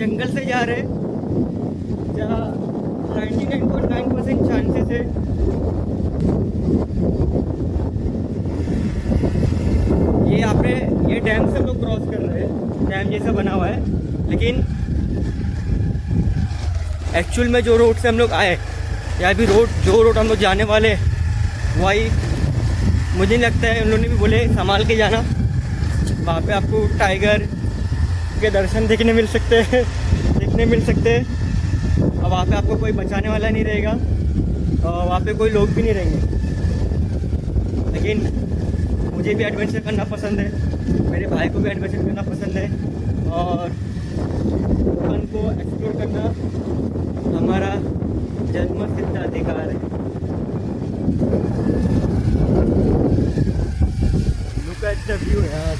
जंगल से जा रहे जहाँ 99.9% चांसेस है ये यहाँ पे ये डैम से हम लोग क्रॉस कर रहे हैं, डैम जैसा बना हुआ है, लेकिन एक्चुअल में जो रोड से हम लोग आए या भी जो रोड हम लोग जाने वाले वही मुझे नहीं लगता है, उन लोगों ने भी बोले संभाल के जाना। वहाँ पे आपको टाइगर के दर्शन देखने मिल सकते हैं और वहाँ पे आपको कोई बचाने वाला नहीं रहेगा और वहाँ पे कोई लोग भी नहीं रहेंगे। लेकिन मुझे भी एडवेंचर करना पसंद है, मेरे भाई को भी एडवेंचर करना पसंद है और वन को एक्सप्लोर करना हमारा जन्मसिद्ध अधिकार है। लुक एट द व्यू यार।